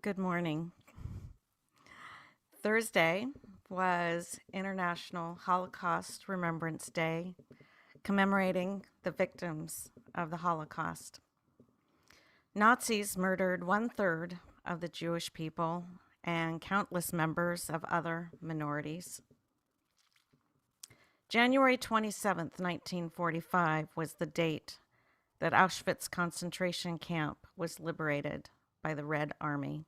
Good morning. Thursday was International Holocaust Remembrance Day, commemorating the victims of the Holocaust. Nazis murdered 1/3 of the Jewish people and countless members of other minorities. January 27th, 1945 was the date that Auschwitz concentration camp was liberated by the Red Army.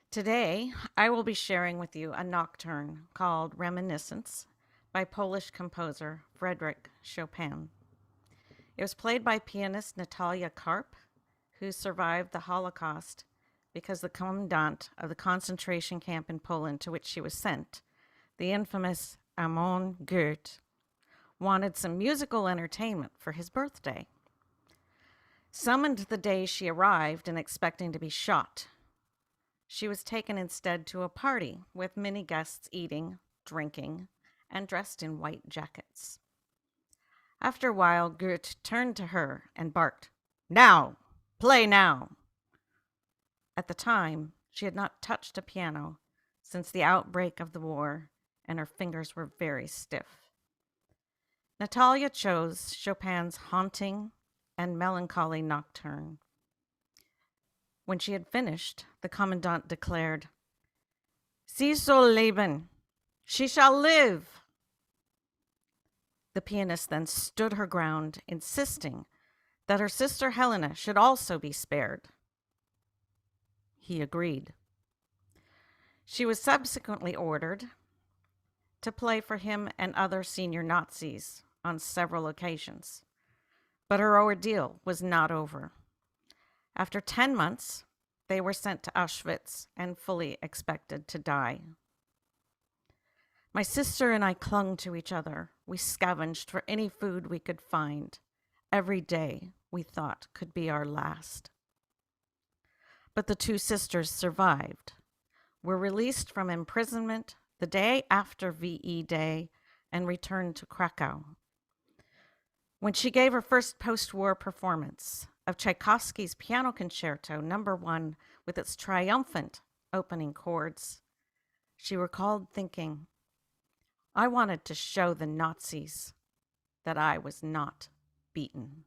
Today, I will be sharing with you a nocturne called Reminiscence by Polish composer Frédéric Chopin. It was played by pianist Natalia Karp, who survived the Holocaust because the commandant of the concentration camp in Poland to which she was sent, the infamous Amon Goeth, wanted some musical entertainment for his birthday. Summoned the day she arrived and expecting to be shot, she was taken instead to a party with many guests eating, drinking, and dressed in white jackets. After a while, Goethe turned to her and barked, "Now! Play now!" At the time, she had not touched a piano since the outbreak of the war, and her fingers were very stiff. Natalia chose Chopin's haunting and melancholy nocturne. When she had finished, the commandant declared, "Sie soll leben! She shall live!" The pianist then stood her ground, insisting that her sister Helena should also be spared. He agreed. She was subsequently ordered to play for him and other senior Nazis on several occasions, but her ordeal was not over. After 10 months, they were sent to Auschwitz and fully expected to die. My sister and I clung to each other. We scavenged for any food we could find. Every day we thought could be our last. But the two sisters survived, were released from imprisonment the day after VE Day, and returned to Krakow. When she gave her first post-war performance of Tchaikovsky's Piano Concerto No. 1 with its triumphant opening chords, she recalled thinking, "I wanted to show the Nazis that I was not beaten."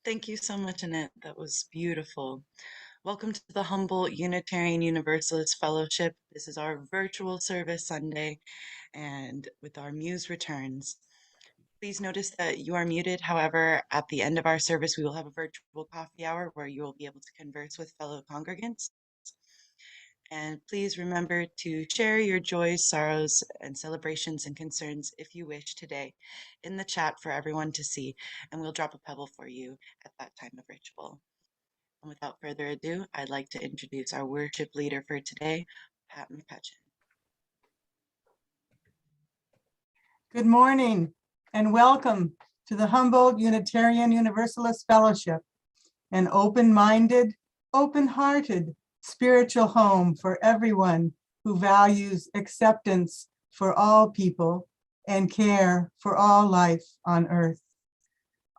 Thank you so much, Annette. That was beautiful. Welcome to the Humboldt Unitarian Universalist Fellowship. This is our virtual service Sunday and with our Muse Returns. Please notice that you are muted. However, at the end of our service, we will have a virtual coffee hour where you will be able to converse with fellow congregants. And please remember to share your joys, sorrows, and celebrations and concerns if you wish today in the chat for everyone to see, and we'll drop a pebble for you at that time of ritual. And without further ado, I'd like to introduce our worship leader for today, Pat McCutcheon. Good morning and welcome to the Humboldt Unitarian Universalist Fellowship, an open-minded, open-hearted spiritual home for everyone who values acceptance for all people and care for all life on earth.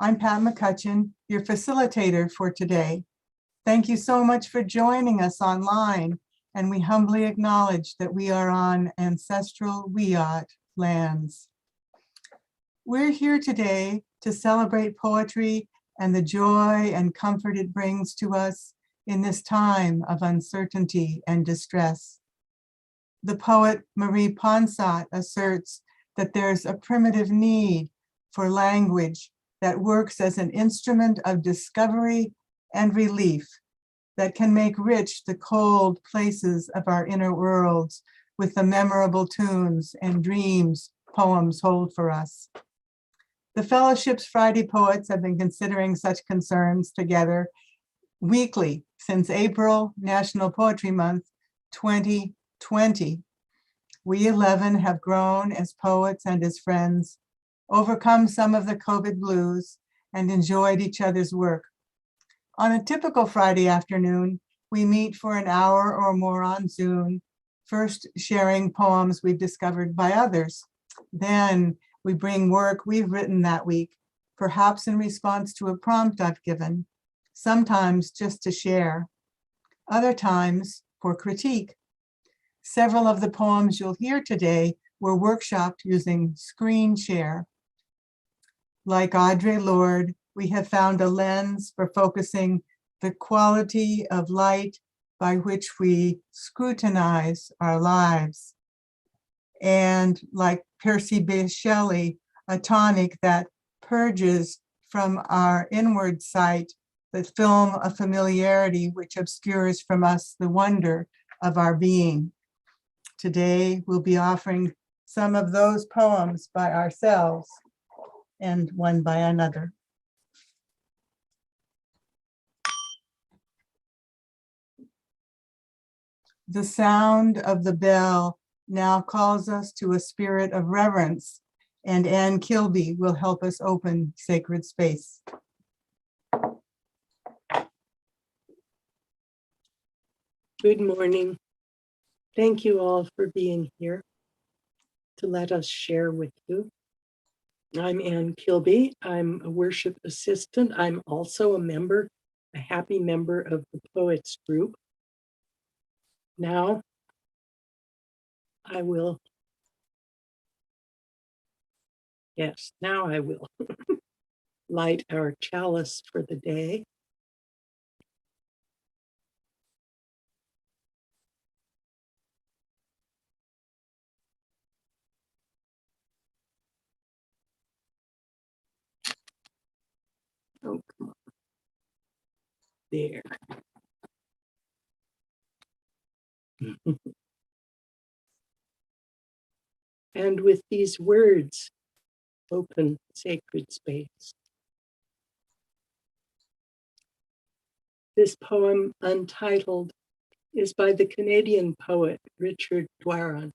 I'm Pat McCutcheon, your facilitator for today. Thank you so much for joining us online, and we humbly acknowledge that we are on ancestral Wiyot lands. We're here today to celebrate poetry and the joy and comfort it brings to us in this time of uncertainty and distress. The poet Marie Ponsat asserts that there's a primitive need for language that works as an instrument of discovery and relief that can make rich the cold places of our inner worlds with the memorable tunes and dreams poems hold for us. The Fellowship's Friday Poets have been considering such concerns together weekly since April National Poetry Month 2020. We 11 have grown as poets and as friends, overcome some of the COVID blues, and enjoyed each other's work. On a typical Friday afternoon, we meet for an hour or more on Zoom, first sharing poems we've discovered by others. Then we bring work we've written that week, perhaps in response to a prompt I've given, sometimes just to share, other times for critique. Several of the poems you'll hear today were workshopped using screen share. Like Audre Lorde, we have found a lens for focusing the quality of light by which we scrutinize our lives. And like Percy Bysshe Shelley, a tonic that purges from our inward sight the film of familiarity which obscures from us the wonder of our being. Today, we'll be offering some of those poems by ourselves and one by another. The sound of the bell now calls us to a spirit of reverence, and Anne Kilby will help us open sacred space. Good morning. Thank you all for being here to let us share with you. I'm Anne Kilby. I'm a worship assistant. I'm also a happy member of the Poets group. Now, I will light our chalice for the day. Oh, come on. There. And with these words, open sacred space. This poem, Untitled, is by the Canadian poet Richard Dwaran.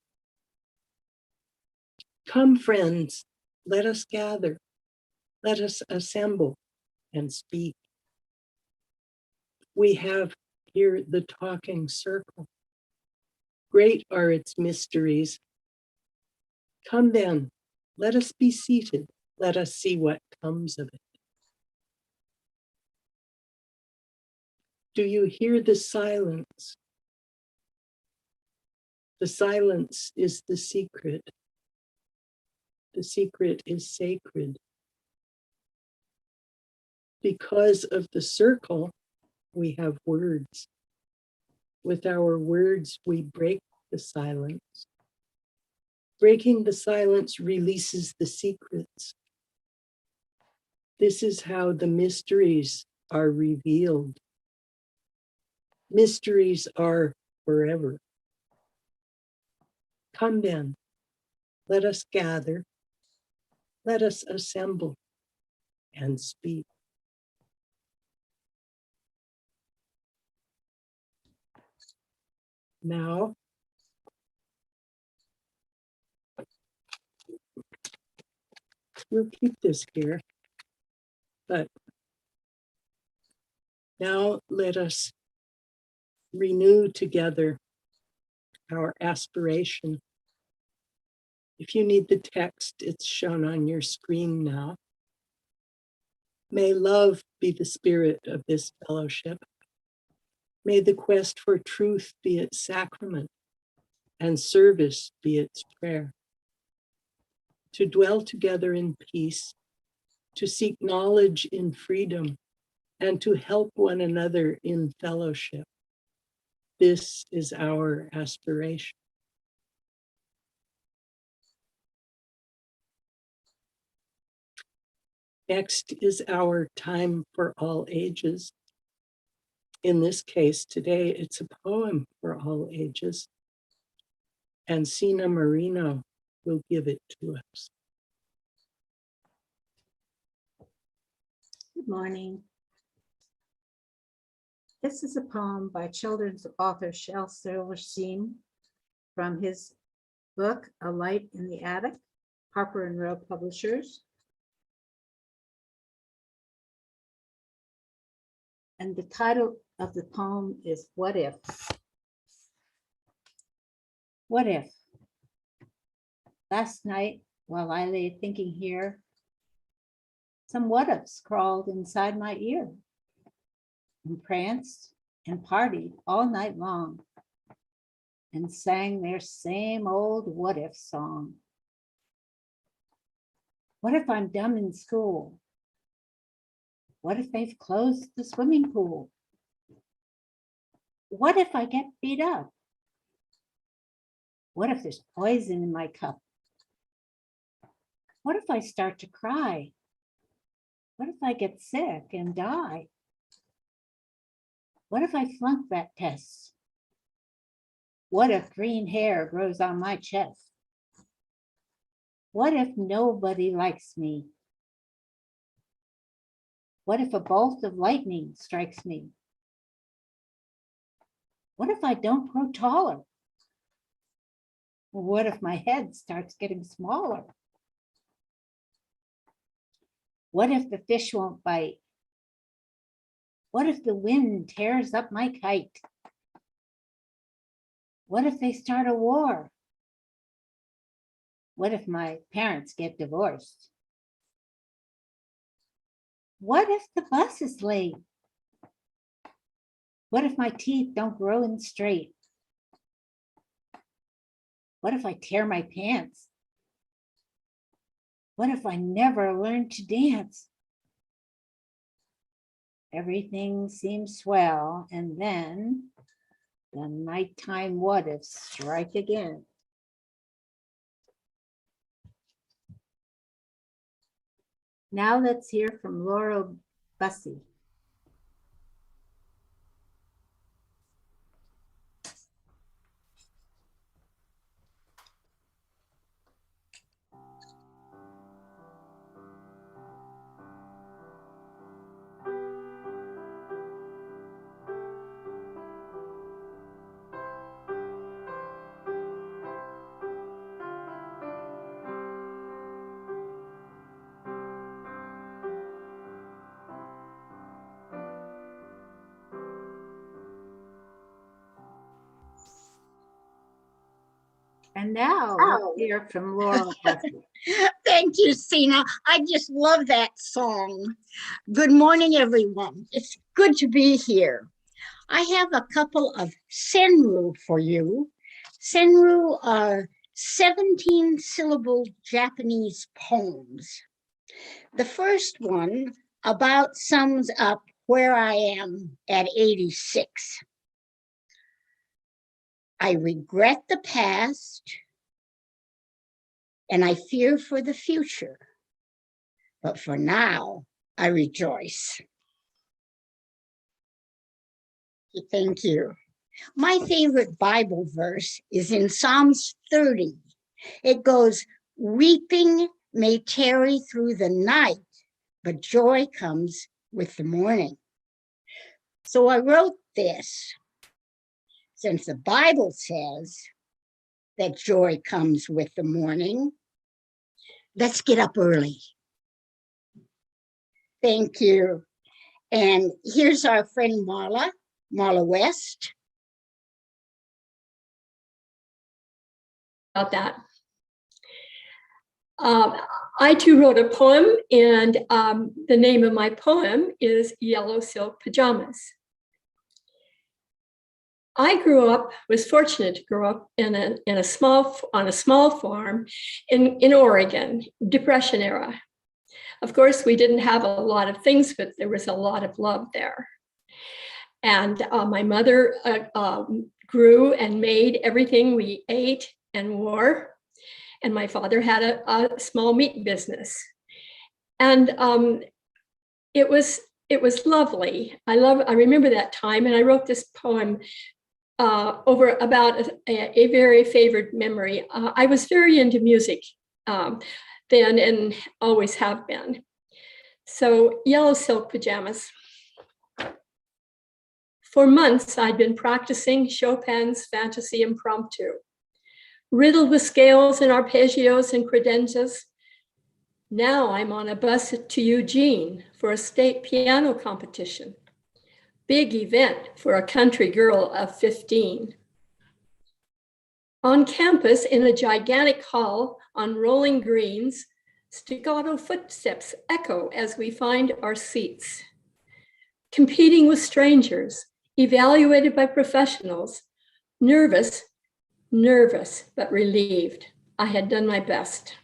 Come, friends, let us gather, let us assemble and speak. We have here the talking circle. Great are its mysteries. Come then, let us be seated. Let us see what comes of it. Do you hear the silence? The silence is the secret. The secret is sacred. Because of the circle, we have words. With our words, we break the silence. Breaking the silence releases the secrets. This is how the mysteries are revealed. Mysteries are forever. Come then, let us gather, let us assemble and speak. Now, we'll keep this here, but now let us renew together our aspiration. If you need the text, it's shown on your screen now. May love be the spirit of this fellowship. May the quest for truth be its sacrament and service be its prayer. To dwell together in peace, to seek knowledge in freedom, and to help one another in fellowship. This is our aspiration. Next is our time for all ages. In this case, today, it's a poem for all ages. And Cena Moreno will give it to us. Good morning. This is a poem by children's author Shel Silverstein from his book, A Light in the Attic, Harper and Row Publishers. And the title of the poem is What If? What if? Last night, while I lay thinking here, some what ifs crawled inside my ear and pranced and partied all night long and sang their same old what if song. What if I'm dumb in school? What if they've closed the swimming pool? What if I get beat up? What if there's poison in my cup? What if I start to cry? What if I get sick and die? What if I flunk that test? What if green hair grows on my chest? What if nobody likes me? What if a bolt of lightning strikes me? What if I don't grow taller? What if my head starts getting smaller? What if the fish won't bite? What if the wind tears up my kite? What if they start a war? What if my parents get divorced? What if the bus is late? What if my teeth don't grow in straight? What if I tear my pants? What if I never learn to dance? Everything seems swell, and then the nighttime what ifs strike again. Now let's hear from Laurel Busse. And now let's hear from Laurel Busse. Thank you, Cena. I just love that song. Good morning, everyone. It's good to be here. I have a couple of senru for you. Senru are 17-syllable Japanese poems. The first one about sums up where I am at 86. I regret the past and I fear for the future, but for now, I rejoice. Thank you. My favorite Bible verse is in Psalms 30. It goes, weeping may tarry through the night, but joy comes with the morning. So I wrote this, since the Bible says that joy comes with the morning. Let's get up early. Thank you. And here's our friend Marla West. About that. I too wrote a poem, and the name of my poem is Yellow Silk Pajamas. I was fortunate to grow up on a small farm in Oregon, Depression era. Of course, we didn't have a lot of things, but there was a lot of love there. And my mother grew and made everything we ate and wore. And my father had a small meat business. And it was lovely. I remember that time, and I wrote this poem over about a very favored memory. I was very into music then and always have been. So Yellow Silk Pajamas. For months, I'd been practicing Chopin's Fantasy Impromptu, riddled with scales and arpeggios and credenzas. Now I'm on a bus to Eugene for a state piano competition. Big event for a country girl of 15. On campus, in a gigantic hall on rolling greens, staccato footsteps echo as we find our seats. Competing with strangers, evaluated by professionals, nervous but relieved. I had done my best.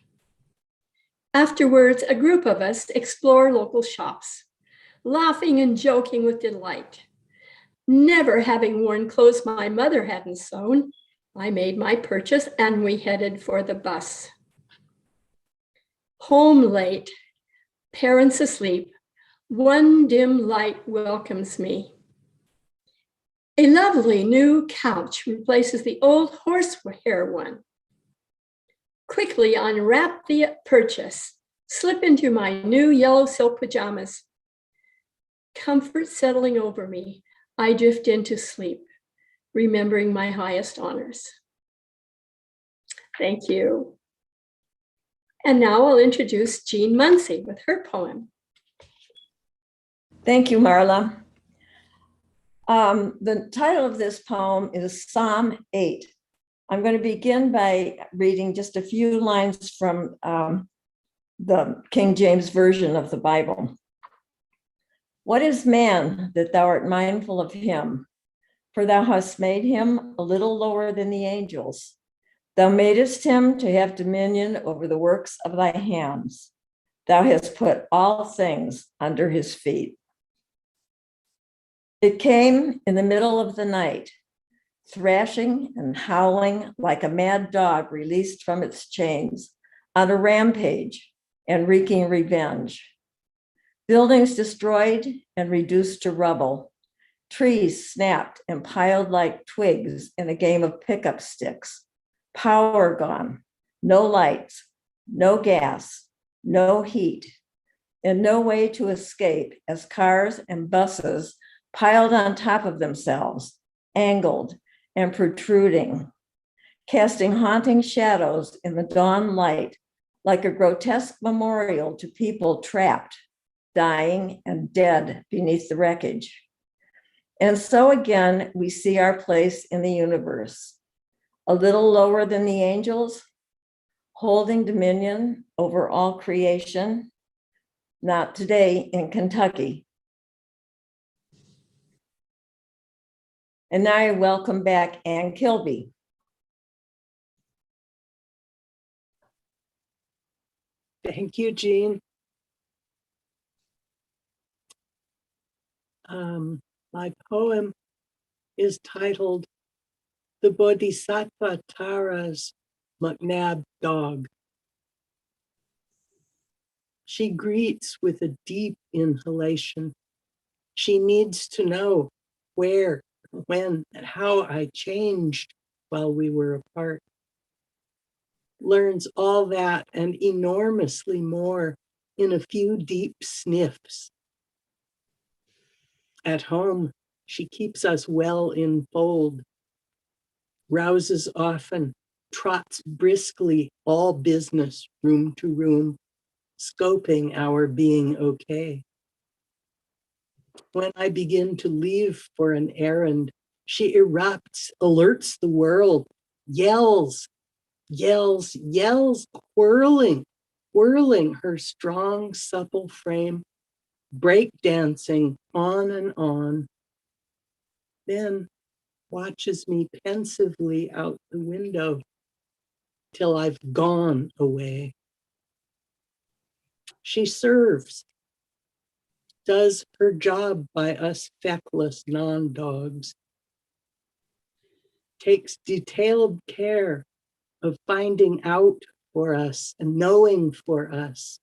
Afterwards, a group of us explore local shops, laughing and joking with delight. Never having worn clothes my mother hadn't sewn, I made my purchase and we headed for the bus. Home late, parents asleep, one dim light welcomes me. A lovely new couch replaces the old horsehair one. Quickly unwrap the purchase, slip into my new yellow silk pajamas. Comfort settling over me, I drift into sleep, remembering my highest honors. Thank you. And now I'll introduce Jean Munsee with her poem. Thank you, Marla. The title of this poem is Psalm 8. I'm going to begin by reading just a few lines from the King James Version of the Bible. What is man that thou art mindful of him? For thou hast made him a little lower than the angels. Thou madest him to have dominion over the works of thy hands. Thou hast put all things under his feet. It came in the middle of the night, thrashing and howling like a mad dog released from its chains, on a rampage and wreaking revenge. Buildings destroyed and reduced to rubble, trees snapped and piled like twigs in a game of pickup sticks, power gone, no lights, no gas, no heat, and no way to escape as cars and buses piled on top of themselves, angled and protruding, casting haunting shadows in the dawn light like a grotesque memorial to people trapped, dying and dead beneath the wreckage. And so again, we see our place in the universe, a little lower than the angels, holding dominion over all creation, not today in Kentucky. And now I welcome back Ann Kilby. Thank you, Jean. My poem is titled The Bodhisattva Tara's McNab Dog. She greets with a deep inhalation. She needs to know where, when, and how I changed while we were apart. Learns all that and enormously more in a few deep sniffs. At home, she keeps us well in fold, rouses often, trots briskly, all business, room to room, scoping our being okay. When I begin to leave for an errand, she erupts, alerts the world, yells, whirling her strong, supple frame, breakdancing on and on. Then watches me pensively out the window till I've gone away. She serves, does her job by us feckless non-dogs, takes detailed care of finding out for us and knowing for us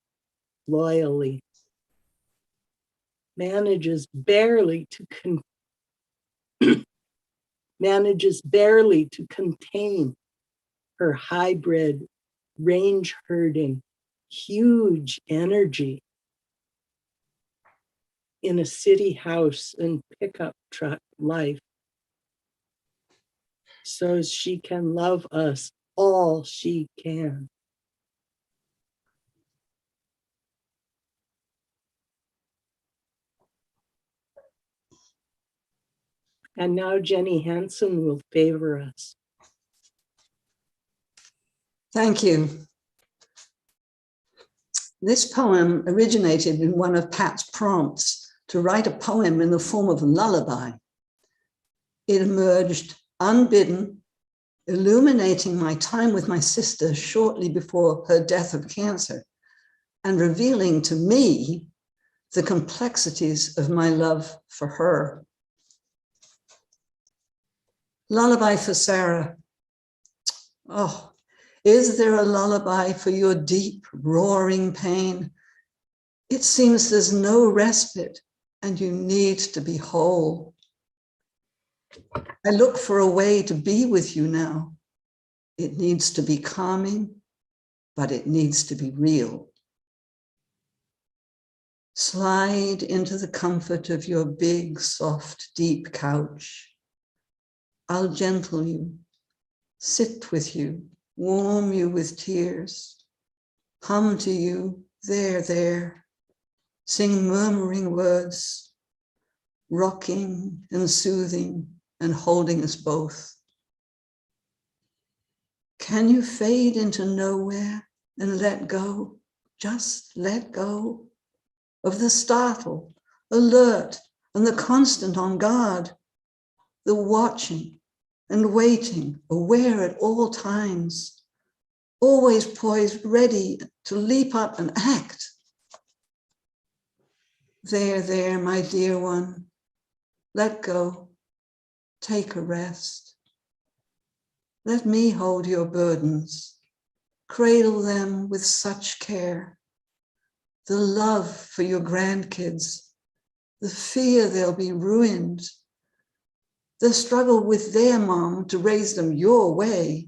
loyally, manages barely to contain her hybrid, range herding, huge energy in a city house and pickup truck life, so she can love us all she can. And now Jenny Hanson will favor us. Thank you. This poem originated in one of Pat's prompts to write a poem in the form of a lullaby. It emerged unbidden, illuminating my time with my sister shortly before her death of cancer, and revealing to me the complexities of my love for her. Lullaby for Sarah. Oh, is there a lullaby for your deep, roaring pain? It seems there's no respite and you need to be whole. I look for a way to be with you now. It needs to be calming, but it needs to be real. Slide into the comfort of your big, soft, deep couch. I'll gentle you, sit with you, warm you with tears, hum to you, there, there, sing murmuring words, rocking and soothing and holding us both. Can you fade into nowhere and let go, just let go of the startled, alert, and the constant on guard, the watching and waiting, aware at all times, always poised, ready to leap up and act. There, there, my dear one, let go, take a rest. Let me hold your burdens, cradle them with such care. The love for your grandkids, the fear they'll be ruined, the struggle with their mom to raise them your way,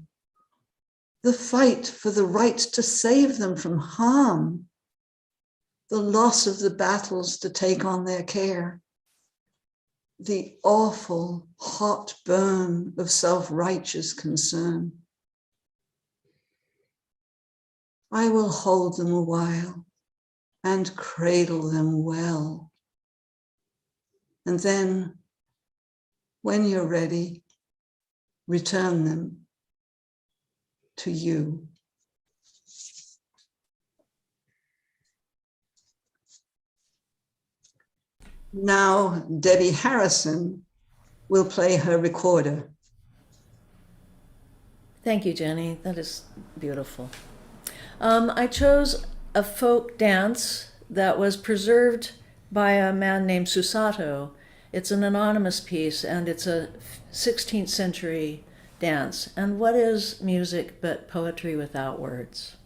the fight for the right to save them from harm, the loss of the battles to take on their care, the awful hot burn of self-righteous concern. I will hold them a while and cradle them well. And then, when you're ready, return them to you. Now, Debbie Harrison will play her recorder. Thank you, Jenny. That is beautiful. I chose a folk dance that was preserved by a man named Susato It's an anonymous piece, and it's a 16th century dance. And what is music but poetry without words?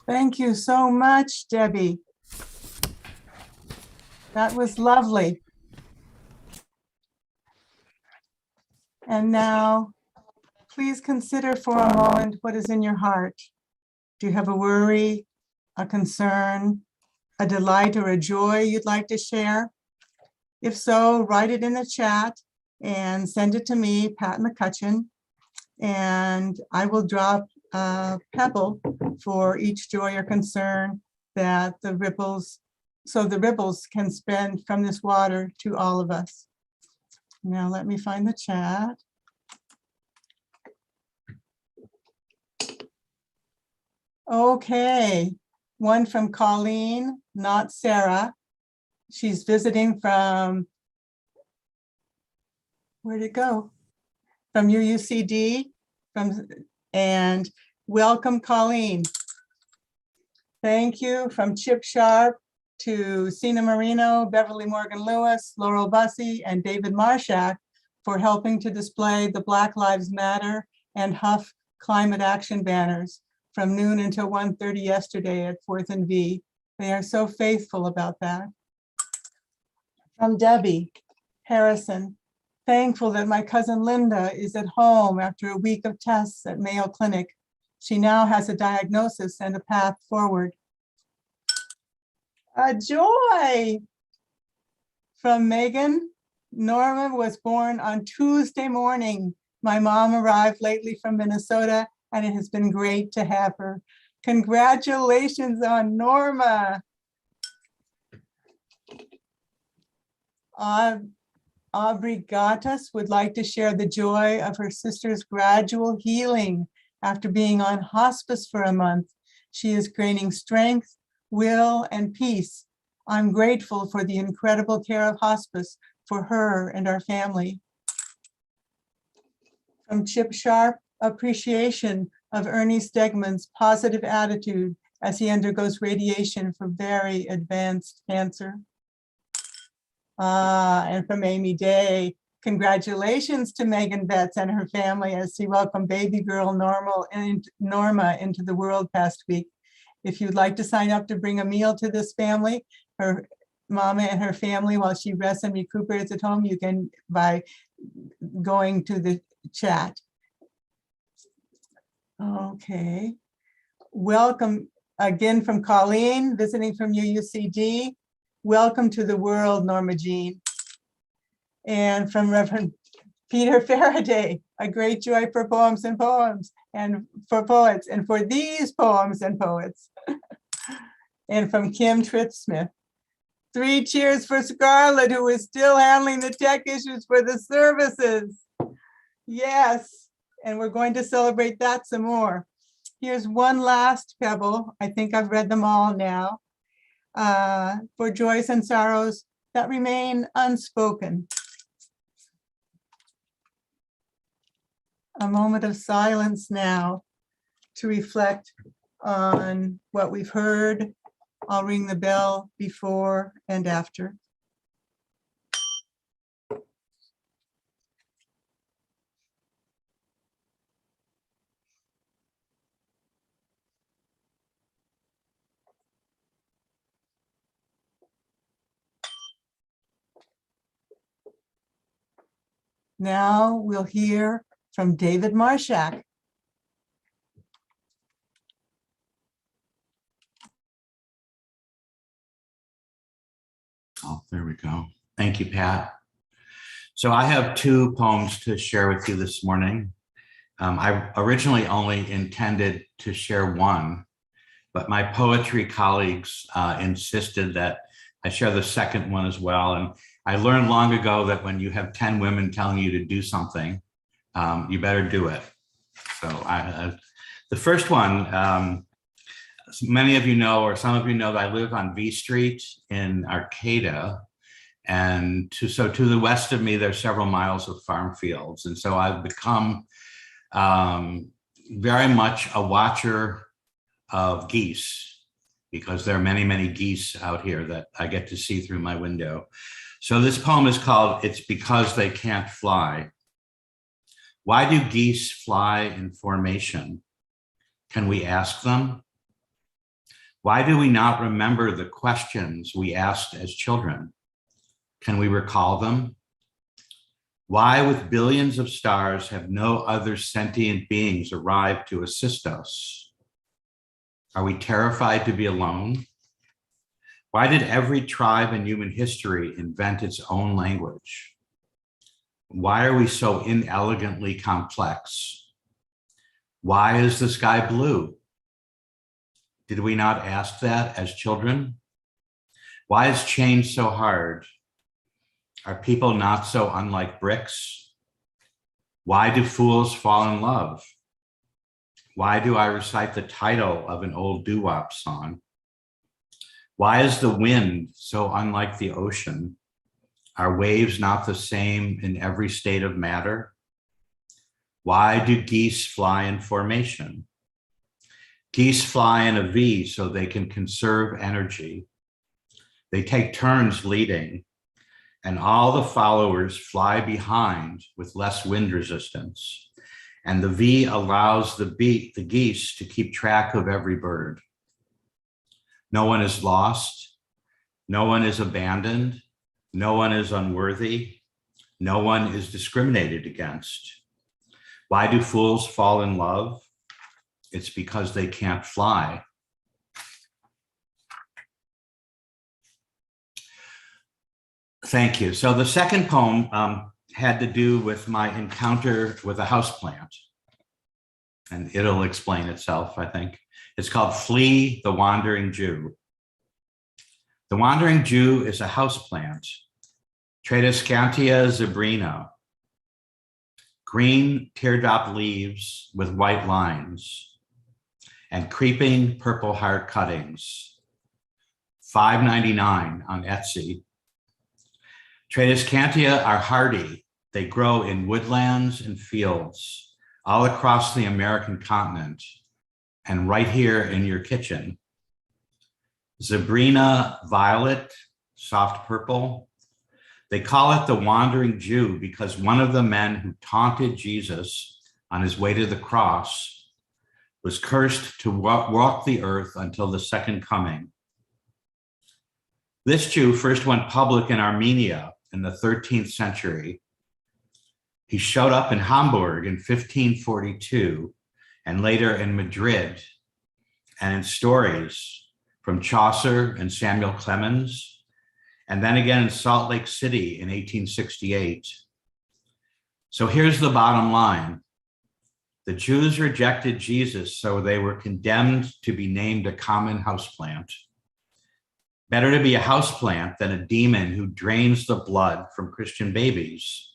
Thank you so much, Debbie. That was lovely. And now, please consider for a moment what is in your heart. Do you have a worry, a concern, a delight, or a joy you'd like to share? If so, write it in the chat and send it to me, Pat McCutcheon, and I will drop a pebble for each joy or concern that the ripples, so the ripples can spend from this water to all of us. Now let me find the chat. Okay, one from Colleen, not Sarah. She's visiting from, where'd it go? From UUCD, and welcome, Colleen. Thank you from Chip Sharp to Cena Moreno, Beverly Morgan Lewis, Laurel Busse, and David Marshak for helping to display the Black Lives Matter and Huff climate action banners from noon until 1:30 yesterday at 4th and V. They are so faithful about that. From Debbie Harrison, thankful that my cousin Linda is at home after a week of tests at Mayo Clinic. She now has a diagnosis and a path forward. A joy! From Megan, Norma was born on Tuesday morning. My mom arrived lately from Minnesota, and it has been great to have her. Congratulations on Norma. Aubrey Gattas would like to share the joy of her sister's gradual healing after being on hospice for a month. She is gaining strength, will, and peace. I'm grateful for the incredible care of hospice for her and our family. From Chip Sharp, appreciation of Ernie Stegman's positive attitude as he undergoes radiation for very advanced cancer. And from Amy Day, congratulations to Megan Betts and her family as she welcomed baby girl Norma into the world past week. If you'd like to sign up to bring a meal to this family, her mama and her family, while she rests and recuperates at home, you can by going to the chat. Okay. Welcome again from Colleen, visiting from UUCD. Welcome to the world, Norma Jean. And from Reverend Peter Faraday, a great joy for poems and poems, and for poets, and for these poems and poets. And from Kim Trippsmith, 3 cheers for Scarlett, who is still handling the tech issues for the services. Yes, and we're going to celebrate that some more. Here's one last pebble. I think I've read them all now. For joys and sorrows that remain unspoken. a moment of silence now to reflect on what we've heard. I'll ring the bell before and after. Now we'll hear from David Marshak. Oh, there we go. Thank you, Pat. So I have two poems to share with you this morning. I originally only intended to share one, but my poetry colleagues insisted that I share the second one as well. And I learned long ago that when you have 10 women telling you to do something, you better do it. So the first one, many of you know, or some of you know, that I live on V Street in Arcata. And to the west of me, there's several miles of farm fields. And so I've become very much a watcher of geese, because there are many, many geese out here that I get to see through my window. So this poem is called "It's Because They Can't Fly." Why do geese fly in formation? Can we ask them? Why do we not remember the questions we asked as children? Can we recall them? Why, with billions of stars, have no other sentient beings arrived to assist us? Are we terrified to be alone? Why did every tribe in human history invent its own language? Why are we so inelegantly complex? Why is the sky blue? Did we not ask that as children? Why is change so hard? Are people not so unlike bricks? Why do fools fall in love? Why do I recite the title of an old doo-wop song? Why is the wind so unlike the ocean? Are waves not the same in every state of matter? Why do geese fly in formation? Geese fly in a V so they can conserve energy. They take turns leading, and all the followers fly behind with less wind resistance. And the V allows the geese to keep track of every bird. No one is lost. No one is abandoned. No one is unworthy. No one is discriminated against. Why do fools fall in love? It's because they can't fly. Thank you. So the second poem had to do with my encounter with a houseplant, and it'll explain itself, I think. It's called "Flee the Wandering Jew." The wandering Jew is a houseplant, Tradescantia zebrina, green teardrop leaves with white lines, and creeping purple heart cuttings. $5.99 on Etsy. Tradescantia are hardy. They grow in woodlands and fields all across the American continent and right here in your kitchen. Zebrina violet, soft purple. They call it the wandering Jew because one of the men who taunted Jesus on his way to the cross was cursed to walk the earth until the second coming. This Jew first went public in Armenia in the 13th century. He showed up in Hamburg in 1542 and later in Madrid, and in stories from Chaucer and Samuel Clemens, and then again in Salt Lake City in 1868. So here's the bottom line. The Jews rejected Jesus, so they were condemned to be named a common houseplant. Better to be a houseplant than a demon who drains the blood from Christian babies.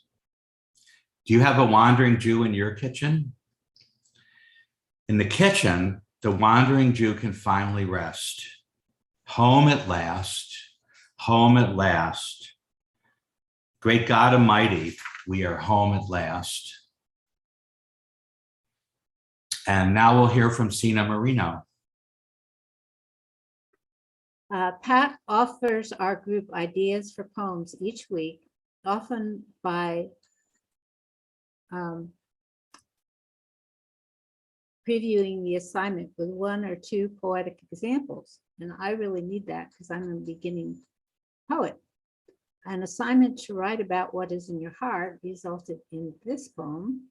Do you have a wandering Jew in your kitchen? In the kitchen, the wandering Jew can finally rest. Home at last, home at last. Great God Almighty, we are home at last. And now we'll hear from Cena Moreno. Pat offers our group ideas for poems each week, often by previewing the assignment with 1 or 2 poetic examples. And I really need that because I'm a beginning poet. An assignment to write about what is in your heart resulted in this poem,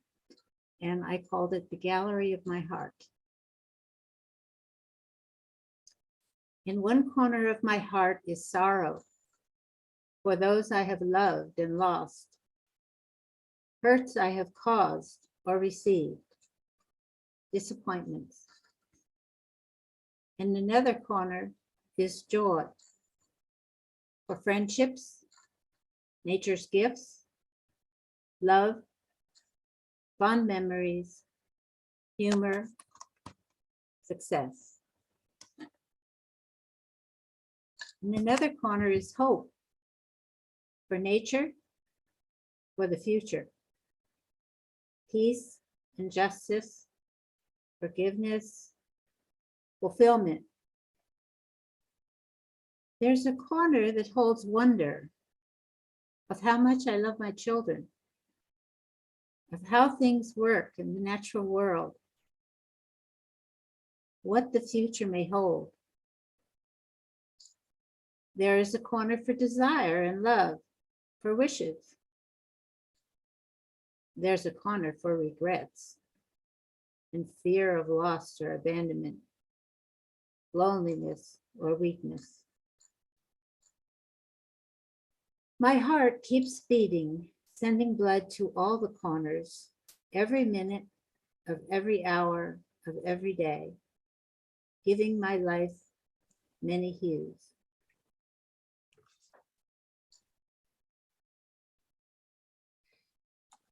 and I called it The Gallery of My Heart. In one corner of my heart is sorrow for those I have loved and lost, hurts I have caused or received, disappointments. In another corner is joy for friendships, nature's gifts, love, fond memories, humor, success. In another corner is hope for nature, for the future, peace and justice, forgiveness, fulfillment. There's a corner that holds wonder of how much I love my children, of how things work in the natural world, what the future may hold. There is a corner for desire and love, for wishes. There's a corner for regrets and fear of loss or abandonment, loneliness or weakness. My heart keeps beating, sending blood to all the corners, every minute of every hour of every day, giving my life many hues.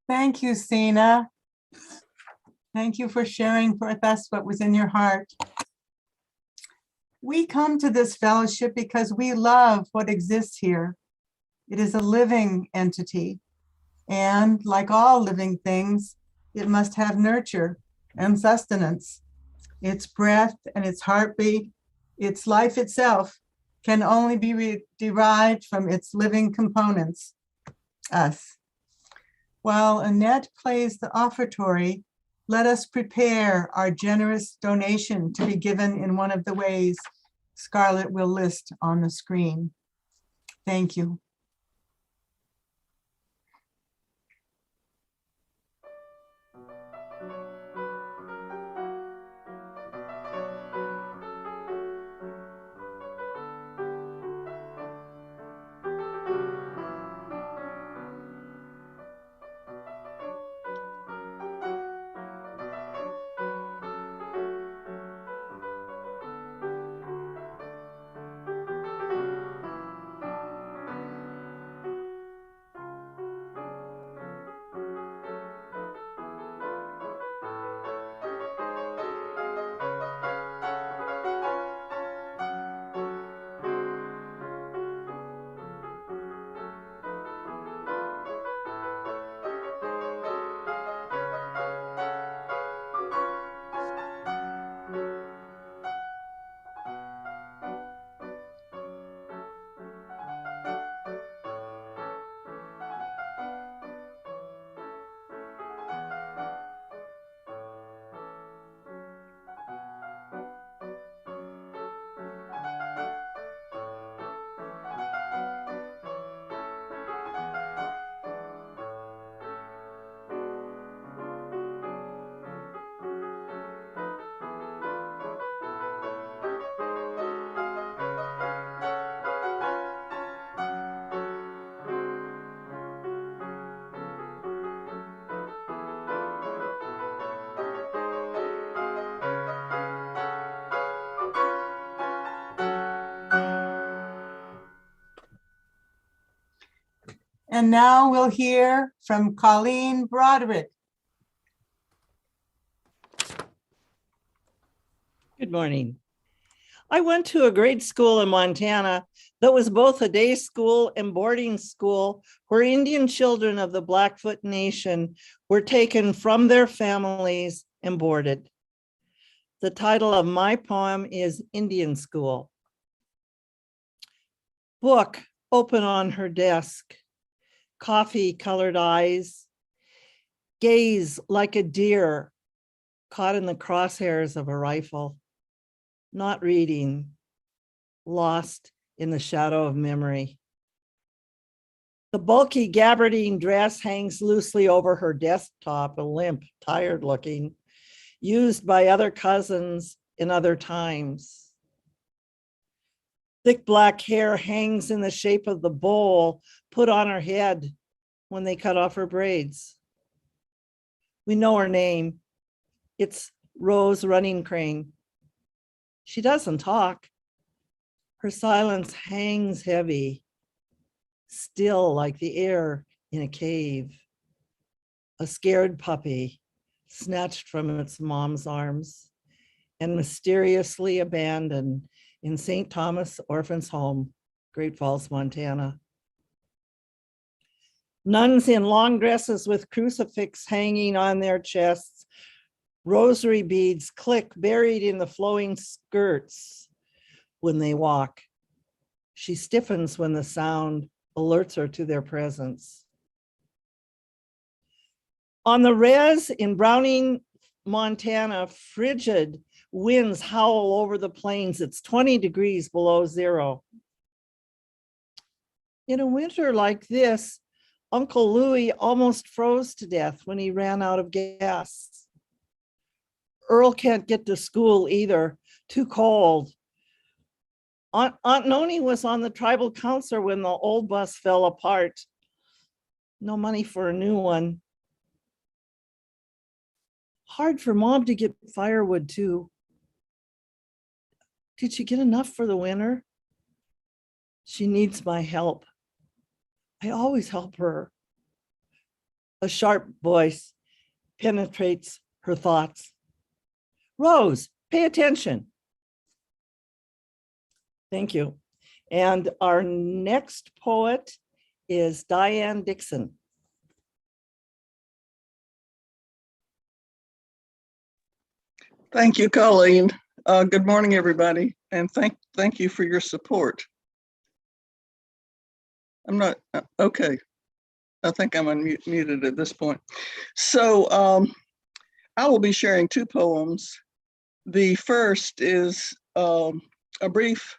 Thank you, Cena. Thank you for sharing with us what was in your heart. We come to this fellowship because we love what exists here. It is a living entity, and like all living things, it must have nurture and sustenance. Its breath and its heartbeat, its life itself, can only be derived from its living components, us. While Annette plays the offertory, let us prepare our generous donation to be given in one of the ways Scarlett will list on the screen. Thank you. And now we'll hear from Colleen Broderick. Good morning. I went to a grade school in Montana that was both a day school and boarding school where Indian children of the Blackfoot Nation were taken from their families and boarded. The title of my poem is Indian School. Book open on her desk, coffee-colored eyes, gaze like a deer caught in the crosshairs of a rifle, not reading, lost in the shadow of memory. The bulky gabardine dress hangs loosely over her desktop, a limp, tired looking, used by other cousins in other times. Thick black hair hangs in the shape of the bowl put on her head when they cut off her braids. We know her name. It's Rose Running Crane. She doesn't talk. Her silence hangs heavy, still like the air in a cave. A scared puppy snatched from its mom's arms and mysteriously abandoned in St. Thomas Orphans Home, Great Falls, Montana. Nuns in long dresses with crucifix hanging on their chests, rosary beads click buried in the flowing skirts when they walk. She stiffens when the sound alerts her to their presence. On the res in Browning, Montana, frigid winds howl over the plains. It's 20 degrees below zero. In a winter like this, Uncle Louis almost froze to death when he ran out of gas. Earl can't get to school either, too cold. Aunt Noni was on the tribal council when the old bus fell apart. No money for a new one. Hard for Mom to get firewood too. Did she get enough for the winter? She needs my help. I always help her. A sharp voice penetrates her thoughts. Rose, pay attention. Thank you. And our next poet is Diane Dixon. Thank you, Colleen. Good morning, everybody, and thank you for your support. I'm not, okay. I think I'm unmuted at this point. So I will be sharing two poems. The first is a brief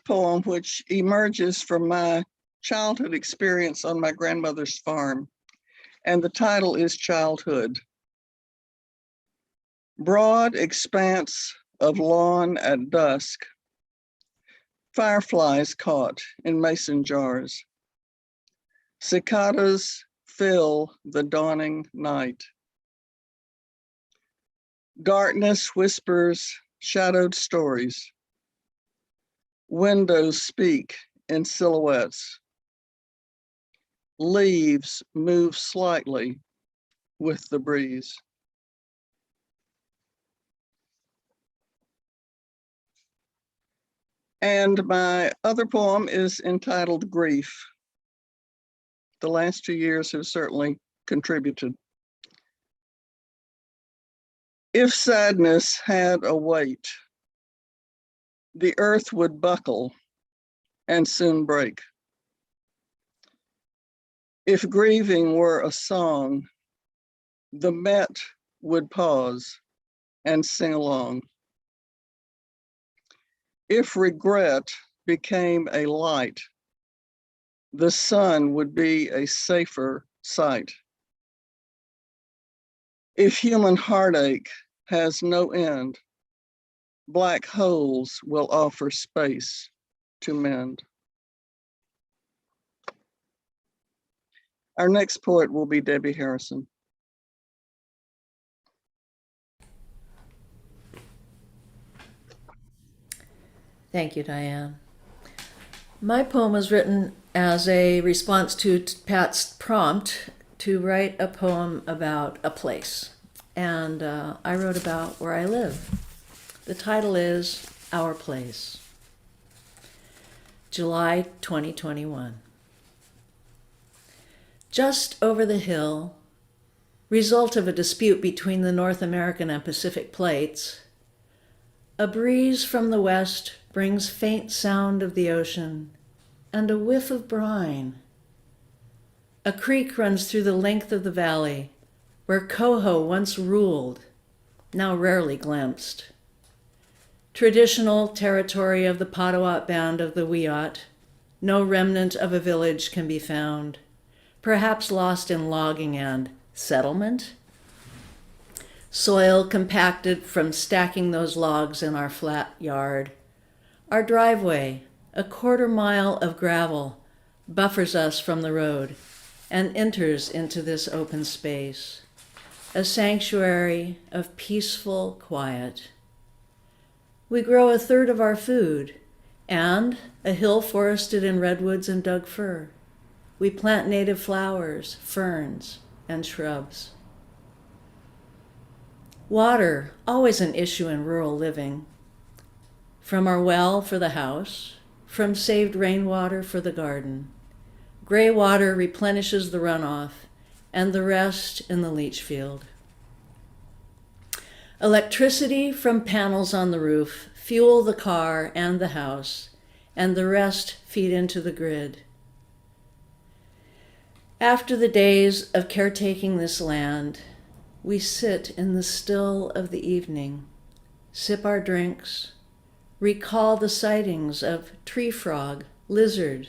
poem which emerges from my childhood experience on my grandmother's farm, and the title is Childhood. Broad expanse of lawn at dusk, fireflies caught in mason jars. Cicadas fill the dawning night. Darkness whispers shadowed stories. Windows speak in silhouettes. Leaves move slightly with the breeze. And my other poem is entitled Grief. The last 2 years have certainly contributed. If sadness had a weight, the earth would buckle and soon break. If grieving were a song, the Met would pause and sing along. If regret became a light, the sun would be a safer sight. If human heartache has no end, black holes will offer space to mend. Our next poet will be Debby Harrison. Thank you, Diane. My poem was written as a response to Pat's prompt to write a poem about a place. And I wrote about where I live. The title is Our Place. July 2021. Just over the hill, result of a dispute between the North American and Pacific plates, a breeze from the west brings faint sound of the ocean and a whiff of brine. A creek runs through the length of the valley where Coho once ruled, now rarely glimpsed. Traditional territory of the Potawat band of the Wiyot, no remnant of a village can be found, perhaps lost in logging and settlement. Soil compacted from stacking those logs in our flat yard. Our driveway, a quarter-mile of gravel, buffers us from the road and enters into this open space, a sanctuary of peaceful quiet. We grow a third of our food, and a hill forested in redwoods and Doug fir. We plant native flowers, ferns, and shrubs. Water, always an issue in rural living. From our well for the house, from saved rainwater for the garden. Gray water replenishes the runoff, and the rest in the leach field. Electricity from panels on the roof fuel the car and the house, and the rest feed into the grid. After the days of caretaking this land, we sit in the still of the evening, sip our drinks, recall the sightings of tree frog, lizard,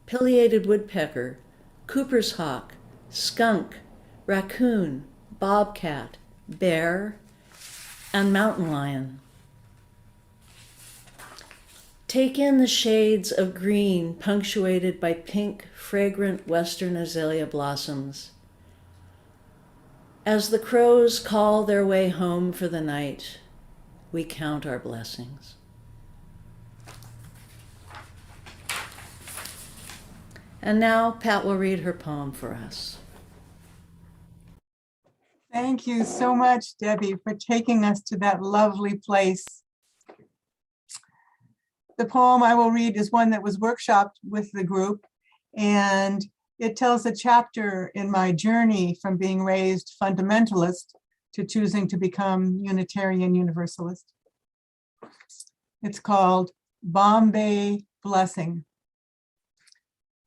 pileated woodpecker, Cooper's hawk, skunk, raccoon, bobcat, bear, and mountain lion. Take in the shades of green punctuated by pink, fragrant western azalea blossoms. As the crows call their way home for the night, we count our blessings. And now Pat will read her poem for us. Thank you so much, Debbie, for taking us to that lovely place. The poem I will read is one that was workshopped with the group, and it tells a chapter in my journey from being raised fundamentalist to choosing to become Unitarian Universalist. It's called Bombay Blessing.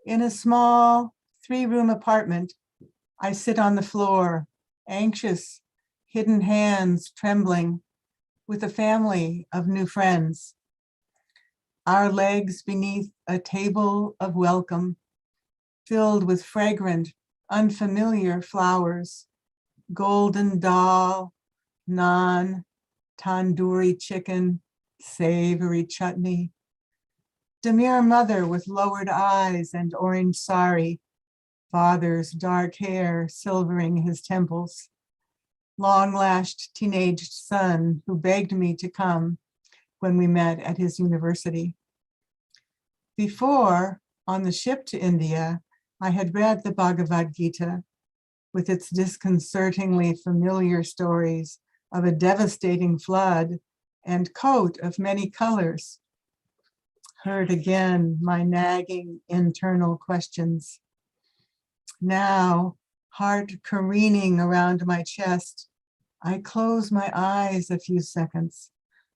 In a small 3-room apartment, I sit on the floor, anxious, hidden hands trembling, with a family of new friends. Our legs beneath a table of welcome, filled with fragrant, unfamiliar flowers, golden dal, naan, tandoori chicken, savory chutney. Demure mother with lowered eyes and orange sari, father's dark hair silvering his temples. Long-lashed teenaged son who begged me to come when we met at his university. Before, on the ship to India, I had read the Bhagavad Gita with its disconcertingly familiar stories of a devastating flood and coat of many colors. Heard again my nagging internal questions. Now, heart careening around my chest, I close my eyes a few seconds,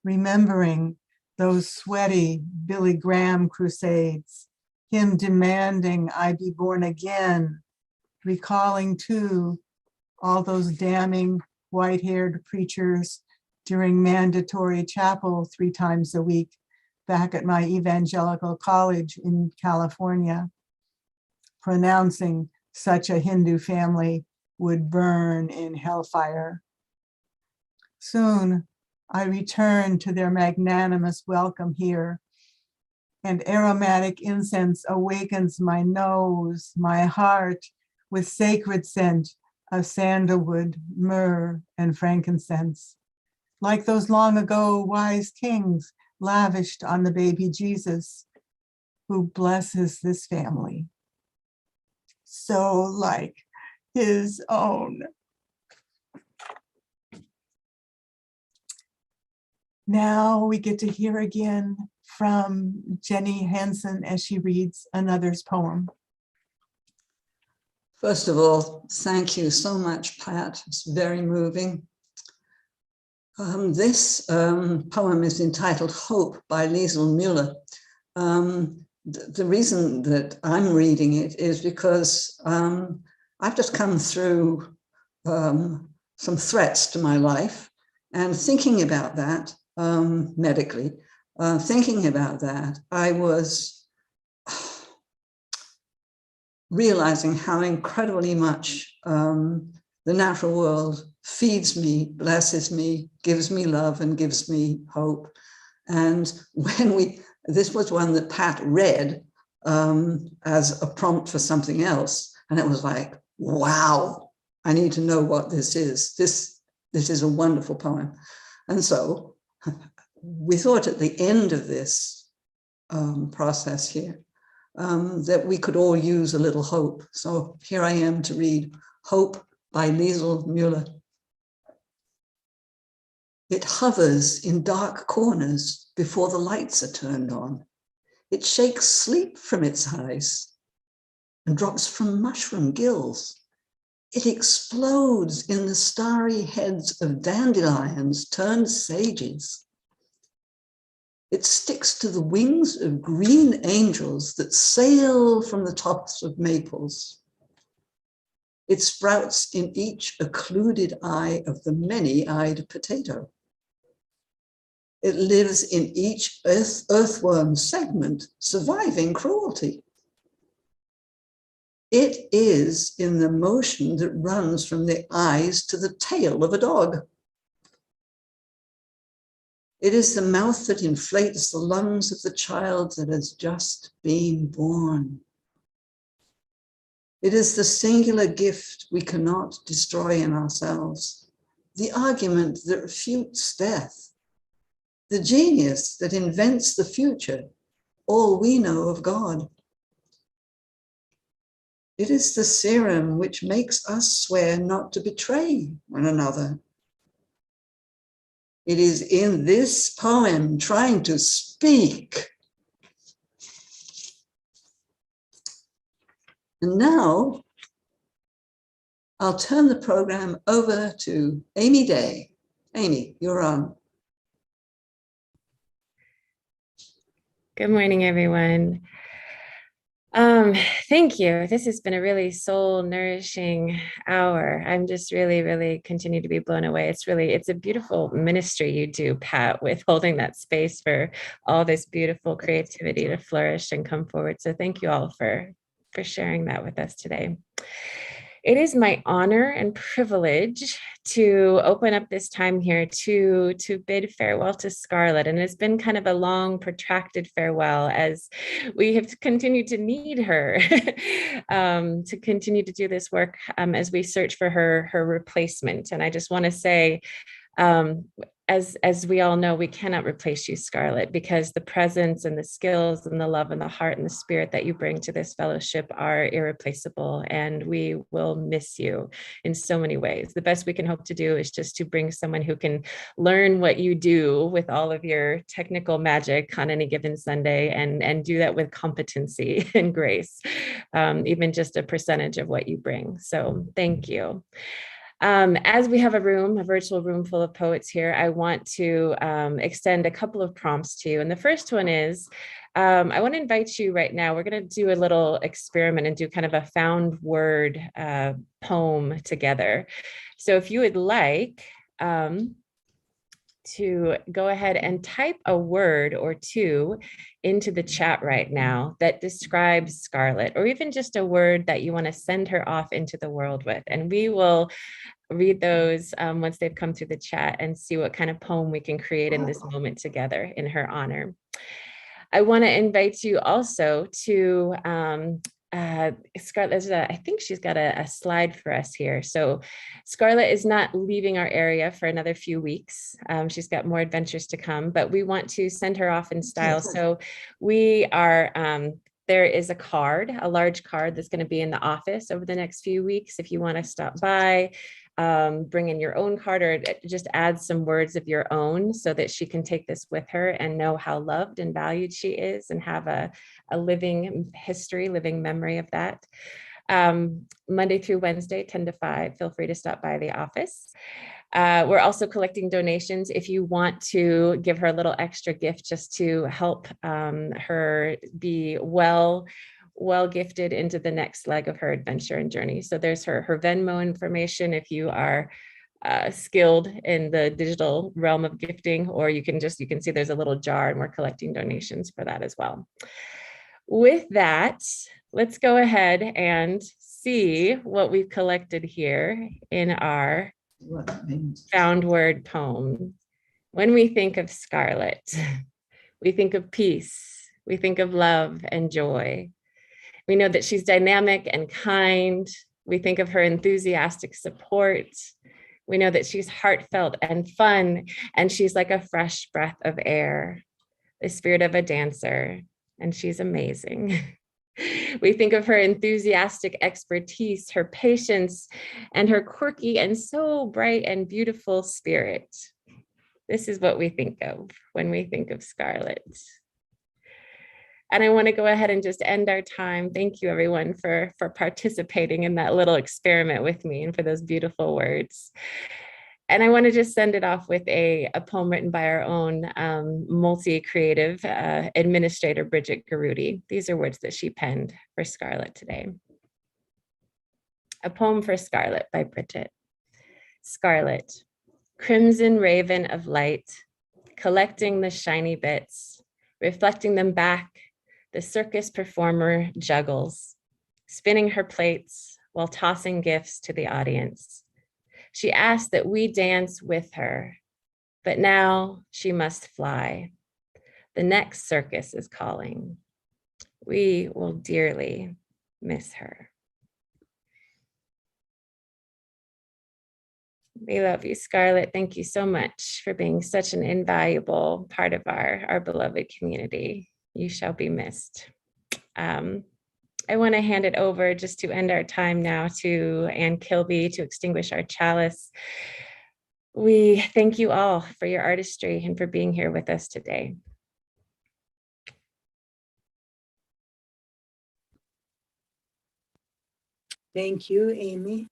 remembering those sweaty Billy Graham crusades, him demanding I be born again, recalling too all those damning white-haired preachers during mandatory chapel 3 times a week back at my evangelical college in California, pronouncing such a Hindu family would burn in hellfire. Soon, I return to their magnanimous welcome here, and aromatic incense awakens my nose, my heart, with sacred scent of sandalwood, myrrh, and frankincense, like those long ago wise kings lavished on the baby Jesus, who blesses this family, so like his own. Now we get to hear again from Jenny Hanson as she reads another's poem. First of all, thank you so much, Pat. It's very moving. This poem is entitled Hope by Lisel Mueller. The reason that I'm reading it is because I've just come through some threats to my life, and thinking about that medically, thinking about that, I was realizing how incredibly much the natural world feeds me, blesses me, gives me love, and gives me hope. And when this was one that Pat read as a prompt for something else, and it was like, wow, I need to know what this is. This is a wonderful poem. And so we thought at the end of this process here that we could all use a little hope. So here I am to read Hope by Lisel Mueller. It hovers in dark corners before the lights are turned on. It shakes sleep from its eyes and drops from mushroom gills. It explodes in the starry heads of dandelions turned sages. It sticks to the wings of green angels that sail from the tops of maples. It sprouts in each occluded eye of the many-eyed potato. It lives in each earthworm segment, surviving cruelty. It is in the motion that runs from the eyes to the tail of a dog. It is the mouth that inflates the lungs of the child that has just been born. It is the singular gift we cannot destroy in ourselves, the argument that refutes death, the genius that invents the future, all we know of God. It is the serum which makes us swear not to betray one another. It is in this poem trying to speak. And now I'll turn the program over to Amy Day. Amy, you're on. Good morning, everyone. Thank you. This has been a really soul nourishing hour. I'm just really continue to be blown away. It's a beautiful ministry you do, Pat, with holding that space for all this beautiful creativity to flourish and come forward. So thank you all for sharing that with us today. It is my honor and privilege to open up this time here to bid farewell to Scarlett. And it's been kind of a long, protracted farewell as we have continued to need her to continue to do this work as we search for her replacement. And I just want to say, as we all know, we cannot replace you, Scarlett, because the presence and the skills and the love and the heart and the spirit that you bring to this fellowship are irreplaceable, and we will miss you in so many ways. The best we can hope to do is just to bring someone who can learn what you do with all of your technical magic on any given Sunday and do that with competency and grace, even just a percentage of what you bring. So thank you. As we have a virtual room full of poets here, I want to extend a couple of prompts to you. And the first one is, I want to invite you right now, we're going to do a little experiment and do kind of a found word poem together. So if you would like to go ahead and type a word or two into the chat right now that describes Scarlett, or even just a word that you want to send her off into the world with. And we will read those once they've come through the chat and see what kind of poem we can create in this moment together in her honor. I want to invite you also to Scarlett, I think she's got a slide for us here. So Scarlett is not leaving our area for another few weeks. She's got more adventures to come, but we want to send her off in style. So we are, there is a large card that's going to be in the office over the next few weeks. If you want to stop by, bring in your own card or just add some words of your own so that she can take this with her and know how loved and valued she is and have a living history, living memory of that. Monday through Wednesday, 10 to 5. Feel free to stop by the office. We're also collecting donations if you want to give her a little extra gift just to help her be well gifted into the next leg of her adventure and journey. So there's her Venmo information if you are skilled in the digital realm of gifting, or you can see there's a little jar and we're collecting donations for that as well. With that, let's go ahead and see what we've collected here in our found word poem. When we think of Scarlett, we think of peace, we think of love and joy. We know that she's dynamic and kind. We think of her enthusiastic support. We know that she's heartfelt and fun, and she's like a fresh breath of air, the spirit of a dancer, and she's amazing. We think of her enthusiastic expertise, her patience, and her quirky and so bright and beautiful spirit. This is what we think of when we think of Scarlett. And I want to go ahead and just end our time. Thank you, everyone, for participating in that little experiment with me and for those beautiful words. And I want to just send it off with a poem written by our own multi-creative administrator, Bridget Garuti. These are words that she penned for Scarlett today. A poem for Scarlett by Bridget. Scarlett, crimson raven of light, collecting the shiny bits, reflecting them back, the circus performer juggles, spinning her plates while tossing gifts to the audience. She asked that we dance with her, but now she must fly. The next circus is calling. We will dearly miss her. We love you, Scarlett. Thank you so much for being such an invaluable part of our beloved community. You shall be missed. I want to hand it over just to end our time now to Anne Kilby to extinguish our chalice. We thank you all for your artistry and for being here with us today. Thank you, Amy.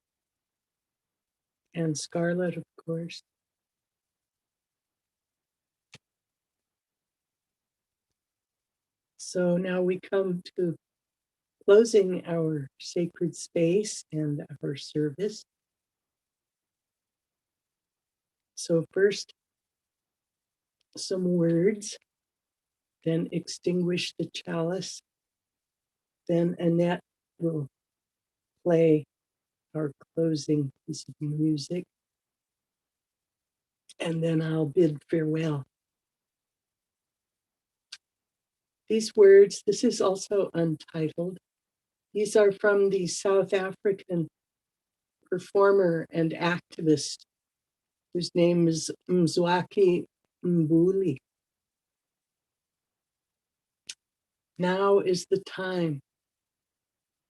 And Scarlett, of course. So now we come to closing our sacred space and our service. So first, some words, then extinguish the chalice. Then Annette will play our closing piece of music. And then I'll bid farewell. These words, this is also untitled. These are from the South African performer and activist whose name is Mzwaki Mbuli. Now is the time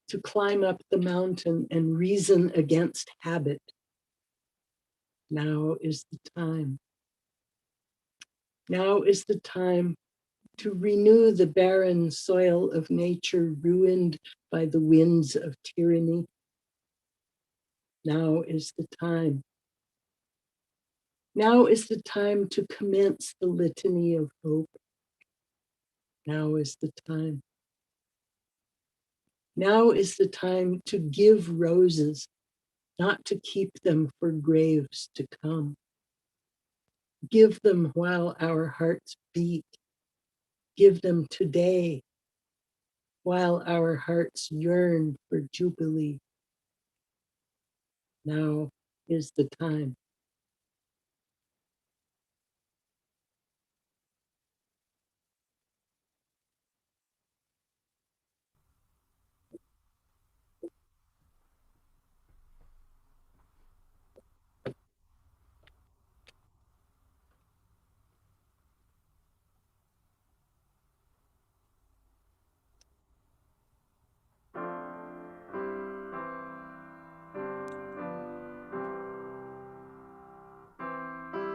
to climb up the mountain and reason against habit. Now is the time. Now is the time to renew the barren soil of nature ruined by the winds of tyranny. Now is the time. Now is the time to commence the litany of hope. Now is the time. Now is the time to give roses, not to keep them for graves to come. Give them while our hearts beat. Give them today, while our hearts yearn for jubilee. Now is the time.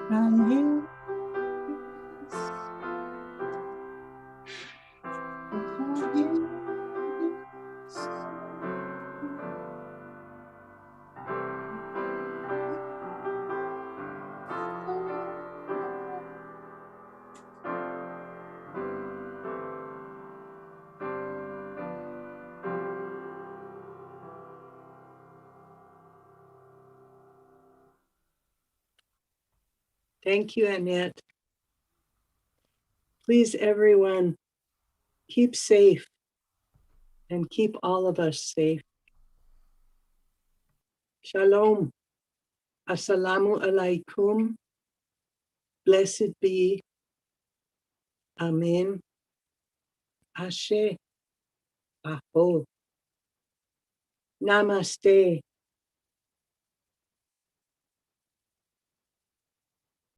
From you. Thank you, Annette. Please, everyone, keep safe and keep all of us safe. Shalom. Assalamu alaikum. Blessed be. Amen. Ashe. Aho. Namaste.